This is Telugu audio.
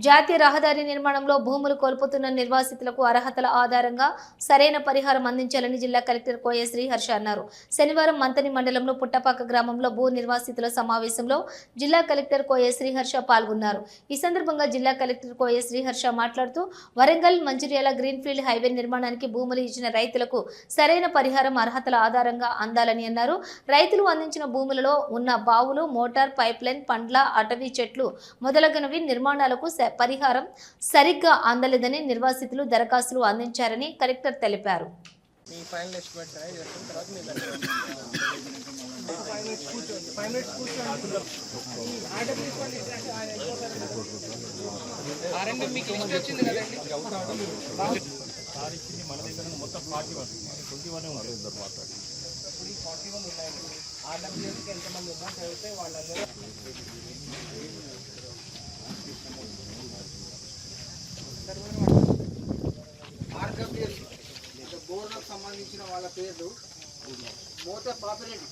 జాతీయ రహదారి నిర్మాణంలో భూములు కోల్పోతున్న నిర్వాసితులకు అర్హతల ఆధారంగా సరైన పరిహారం అందించాలని జిల్లా కలెక్టర్ కోయ శ్రీహర్ష అన్నారు. శనివారం మంతని మండలంలో పుట్టపాక గ్రామంలో భూ నిర్వాసితుల సమావేశంలో జిల్లా కలెక్టర్ కోయ శ్రీహర్ష పాల్గొన్నారు. ఈ సందర్భంగా జిల్లా కలెక్టర్ కోయ శ్రీహర్ష మాట్లాడుతూ వరంగల్ మంచిర్యాల గ్రీన్ఫీల్డ్ హైవే నిర్మాణానికి భూములు ఇచ్చిన రైతులకు సరైన పరిహారం అర్హతల ఆధారంగా అందాలని అన్నారు. రైతులు అందించిన భూములలో ఉన్న బావులు, మోటార్, పైప్లైన్, పండ్ల, అటవీ చెట్లు మొదలగునవి నిర్మాణాలకు పరిహారం సరిగ్గా అందలేదని నిర్వాసితులు దరఖాస్తులు అందించారని కలెక్టర్ తెలిపారు. బోర్లకు సంబంధించిన వాళ్ళ పేర్లు మోత పాపిరెడ్డి